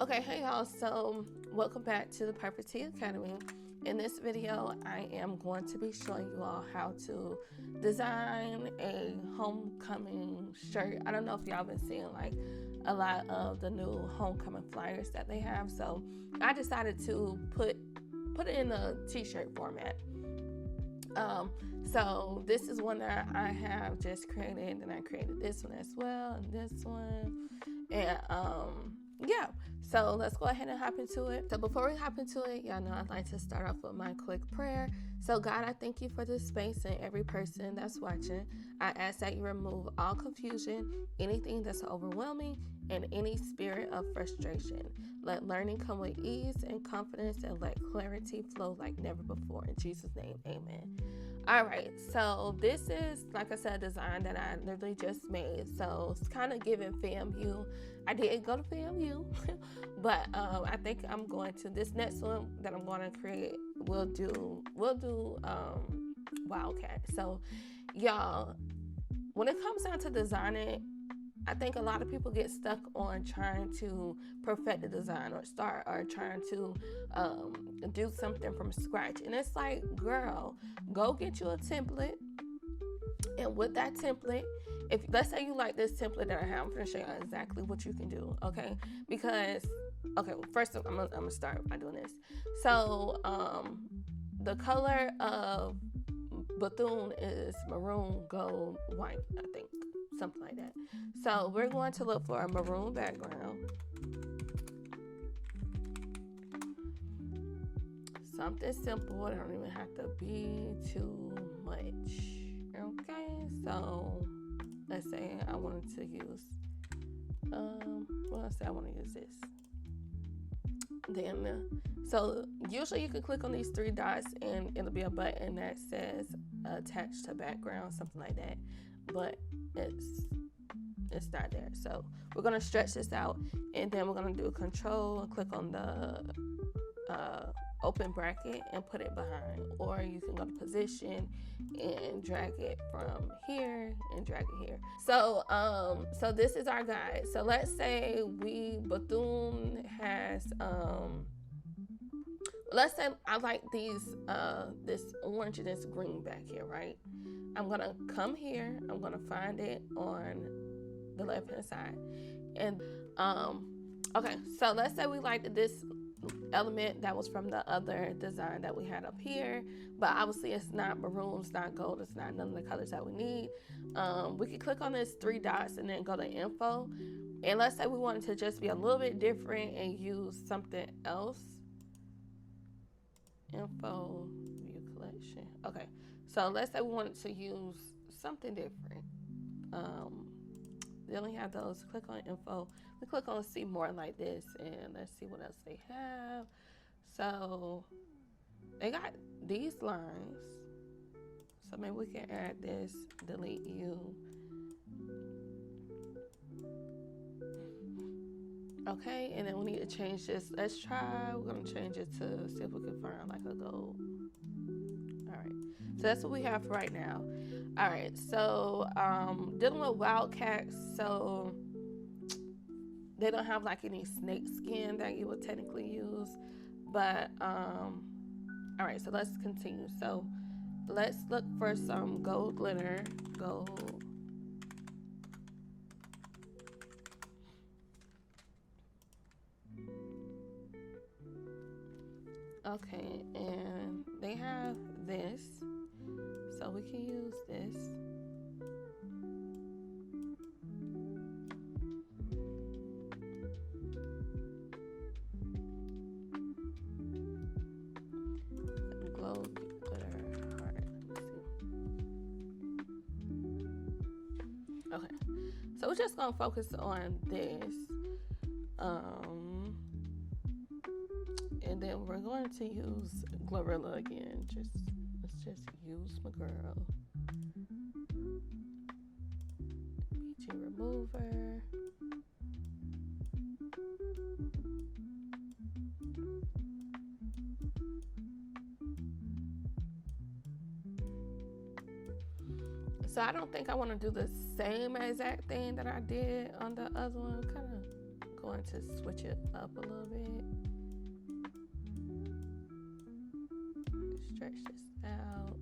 Okay, hey y'all, so welcome back to the Perfect Tea Academy. In this video, I am going to be showing you all how to design a homecoming shirt. I don't know if y'all been seeing like a lot of the new homecoming flyers that they have, so I decided to put it in a t-shirt format. So this is one that I have just created, and I created this one as well, and this one, and yeah, so let's go ahead and hop into it. So before we hop into it, y'all know I'd like to start off with my quick prayer. So God, I thank you for this space and every person that's watching. I ask that you remove all confusion, anything that's overwhelming, and any spirit of frustration. Let learning come with ease and confidence, and let clarity flow like never before. In Jesus' name, amen. All right, so this is, like I said, a design that I literally just made. So it's kind of giving FAMU. I did go to FAMU, but I think I'm going to, this next one that I'm going to create, we'll do Wildcat. So y'all, when it comes down to designing, I think a lot of people get stuck on trying to perfect the design or trying to do something from scratch. And it's like, girl, go get you a template. And with that template, if let's say you like this template that I have, I'm going to show you exactly what you can do, okay? Because, okay, first I'm gonna start by doing this. So the color of Bethune is maroon, gold, white, I think. Something like that. So we're going to look for a maroon background. Something simple. It don't even have to be too much. Okay, so let's say I wanted to use, let's say I want to use this. Then, so usually you can click on these three dots and it'll be a button that says attach to background, something like that. But it's not there. So we're gonna stretch this out, and then we're gonna do control and click on the open bracket and put it behind, or you can go to position and drag it from here and drag it here. So so this is our guide. So let's say Bethune has let's say I like these this orange and this green back here, right? I'm gonna come here, I'm gonna find it on the left hand side. And okay, so let's say we liked this element that was from the other design that we had up here, but obviously it's not maroon, it's not gold, it's not none of the colors that we need. We could click on this three dots and then go to info. And let's say we wanted to just be a little bit different and use something else. Info, view collection. Okay, so let's say we wanted to use something different. They only have those. Click on info. We click on see more like this, and let's see what else they have. So they got these lines. So maybe we can add this, delete you. Okay, and then we need to change this. Let's try, we're gonna change it to see if we can find like a gold. All right, so that's what we have right now. All right, so dealing with Wildcats, so they don't have like any snake skin that you would technically use, but all right, so let's continue. So let's look for some gold glitter, gold. Okay, and they have this, so we can use this. Glow glitter heart. Okay, so we're just gonna focus on this. And then we're going to use Glorilla again. Let's just use my girl. BG remover. So I don't think I want to do the same exact thing that I did on the other one. Kind of go going to switch it up a little bit. Stretch this out.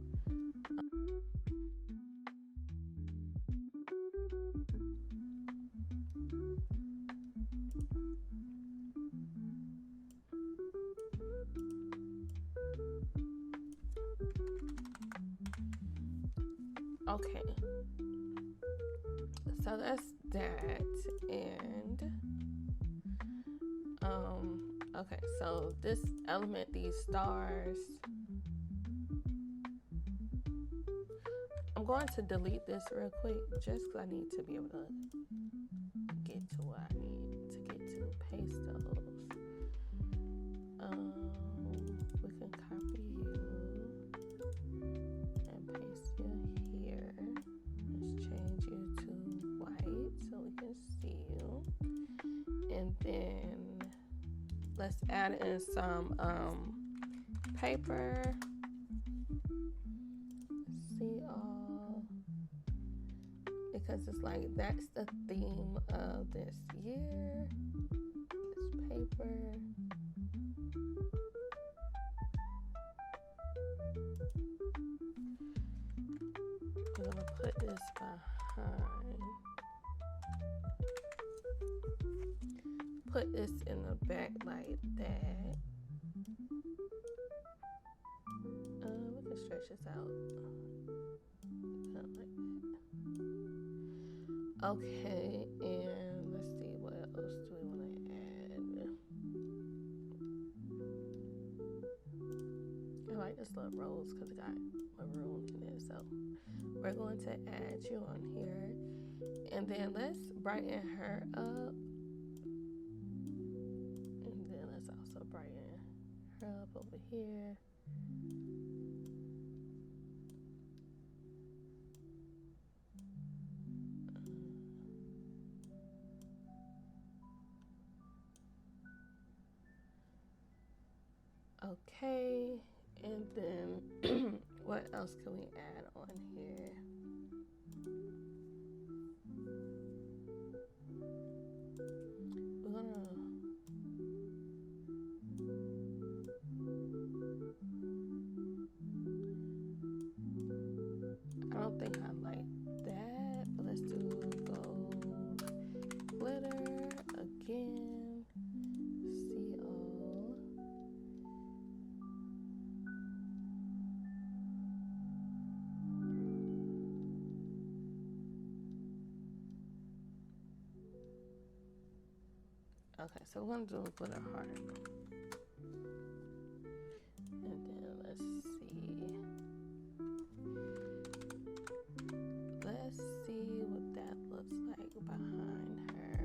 Okay, so that's that. And okay, so this element, these stars, I'm going to delete this real quick just because I need to be able to get to what I need to get to. Paste those. We can copy you and paste you here. Let's change you to white so we can see you. And then let's add in some paper. See all, because it's like that's the theme of this year. This paper. I'm gonna put this behind. Put this in the back like that. We can stretch this out. Like that. Okay, and let's see what else do we want to add. I like this little rose because it got maroon in it, so we're going to add you on here, and then let's brighten her up. Brighten her up over here. Okay, and then what else can we add on here? I don't think I like that, but let's do gold glitter again. See all. Okay, so we're gonna do a glitter heart. And then let's see. Let's see what that looks like behind her.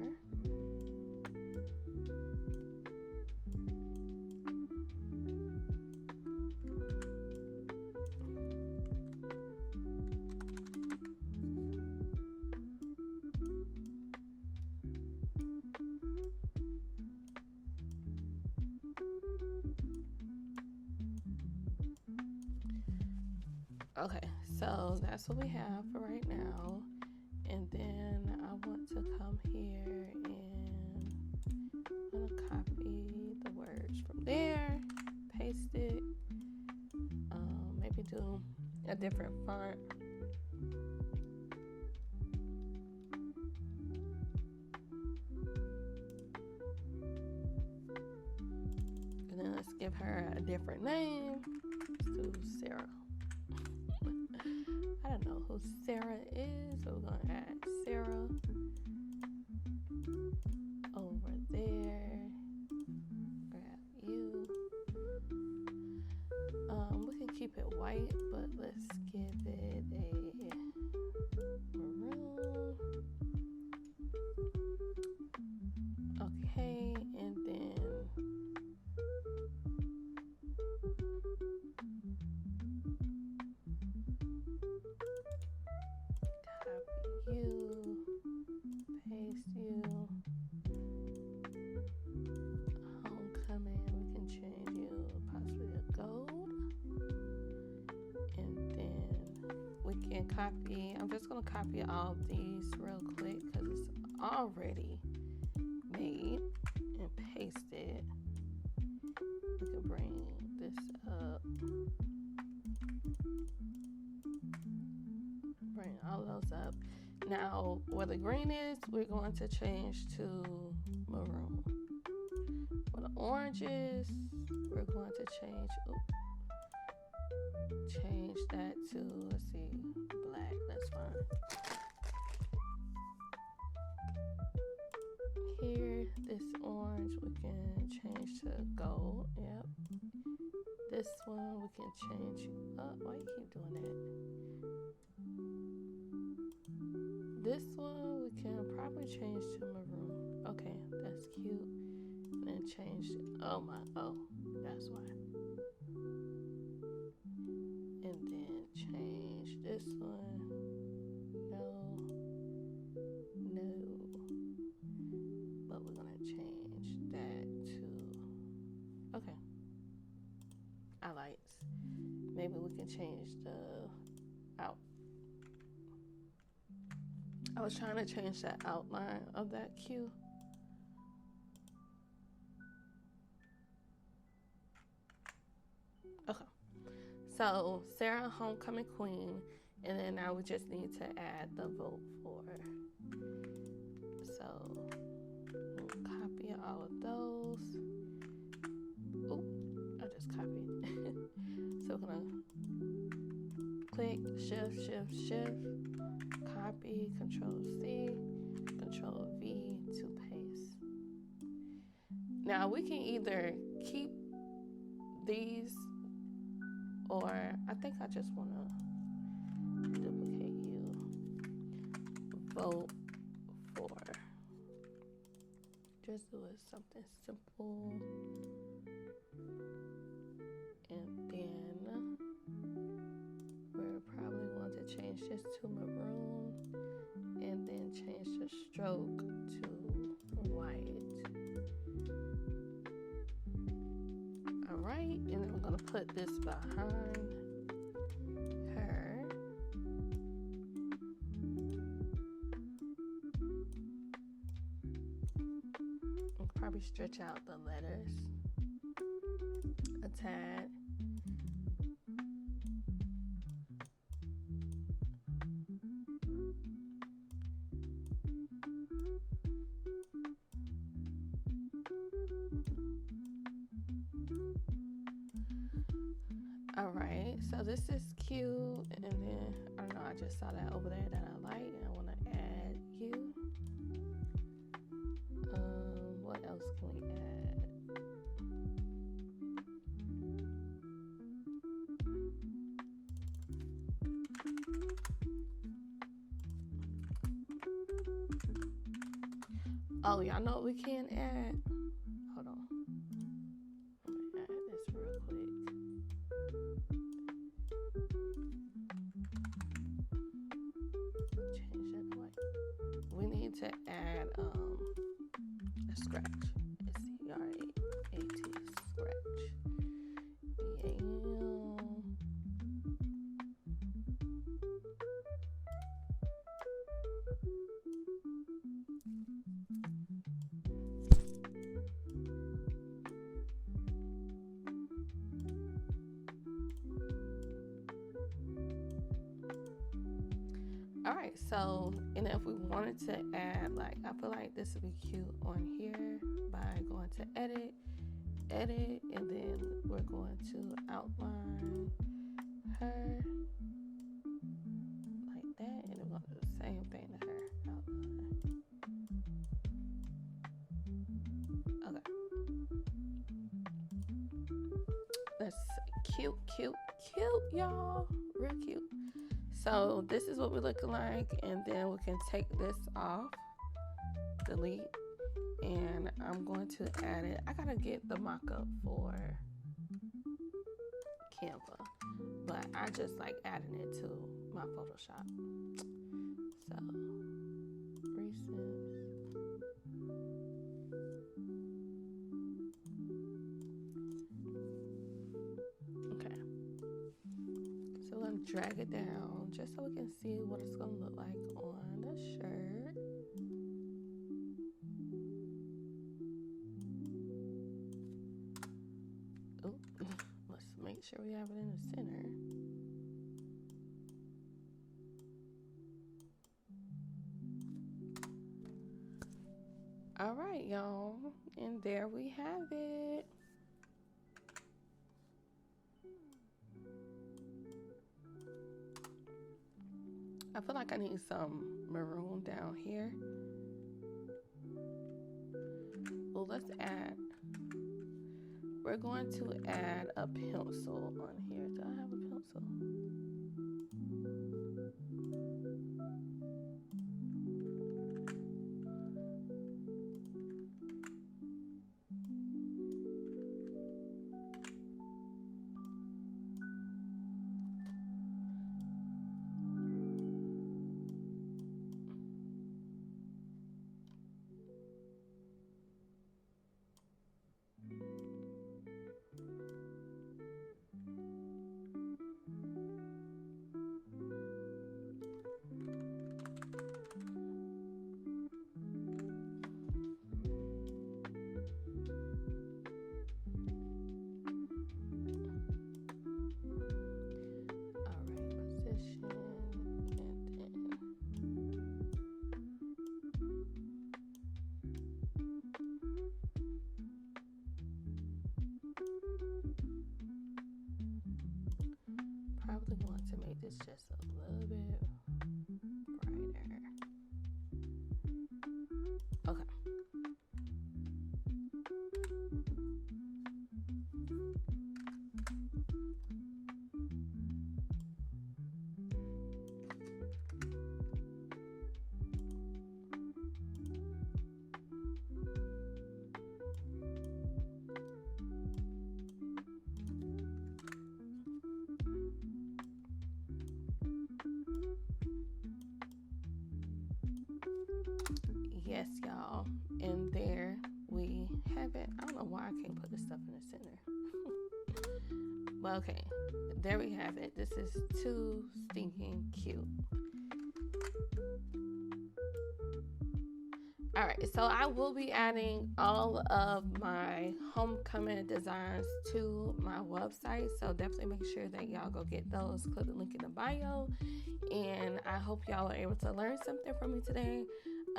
Okay, so that's what we have for right now. And then I want to come here and I'm gonna copy the words from there, paste it, maybe do a different font. And then let's give her a different name. Let's do Sarah. I don't know who Sarah is, so we're gonna add Sarah over there. Grab you. We can keep it white, but let's give it a maroon. Okay, and then you, paste you, homecoming, we can change you possibly a gold, and then we can copy, I'm just going to copy all of these real quick because it's already made. it. We can bring this up. Bring all those up. Now, where the green is, we're going to change to maroon. Where the orange is, we're going to change that to, let's see, black. That's fine. Here, this orange we can change to gold. Yep. This one we can change. Why you keep doing that? This one we can probably change to maroon. Okay, that's cute. And then change. Oh, that's why. And then change this one. No. But we're gonna change that to, okay, highlights. Maybe we can change the out. I was trying to change the outline of that cue. Okay. So Sarah, Homecoming Queen, and then now we just need to add the vote for. So we'll copy all of those. Oh, I just copied. So we're gonna click shift, copy, Control C, Control V to paste. Now we can either keep these, or I think I just want to duplicate you. Vote for. Just do it something simple. And then we're probably going to change this to maroon, and then change the stroke to white. All right, and then we're going to put this behind her. We'll probably stretch out the letters a tad. All right, so this is cute, and then I don't know, I just saw that over there that I like, and I want to add you. What else can we add? Oh, y'all know what we can add? Hold on. I'm gonna add this real quick. Change that to white. We need to add a scratch. SCRAT, scratch. Yeah. All right, so, and if we wanted to add, like, I feel like this would be cute on here by going to edit, and then we're going to outline her like that, and we're going to do the same thing to her, outline. Okay. That's cute, y'all. Real cute. So this is what we're looking like, and then we can take this off, delete, and I'm going to add it. I gotta get the mockup for Canva, but I just like adding it to my Photoshop. So recent. Okay. So I'm gonna drag it down just so we can see what it's gonna look like on the shirt. sure we have it in the center. All right, y'all, and there we have it. I feel like I need some maroon down here. Well, we're going to add a pencil on here. Do I have a pencil? Probably going to make this just a little bit brighter. Okay. Yes, y'all, and there we have it. I don't know why I can't put this stuff in the center. Well, okay, there we have it. This is too stinking cute. All right, so I will be adding all of my homecoming designs to my website, so definitely make sure that y'all go get those. Click the link in the bio, and I hope y'all are able to learn something from me today.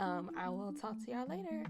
I will talk to y'all later.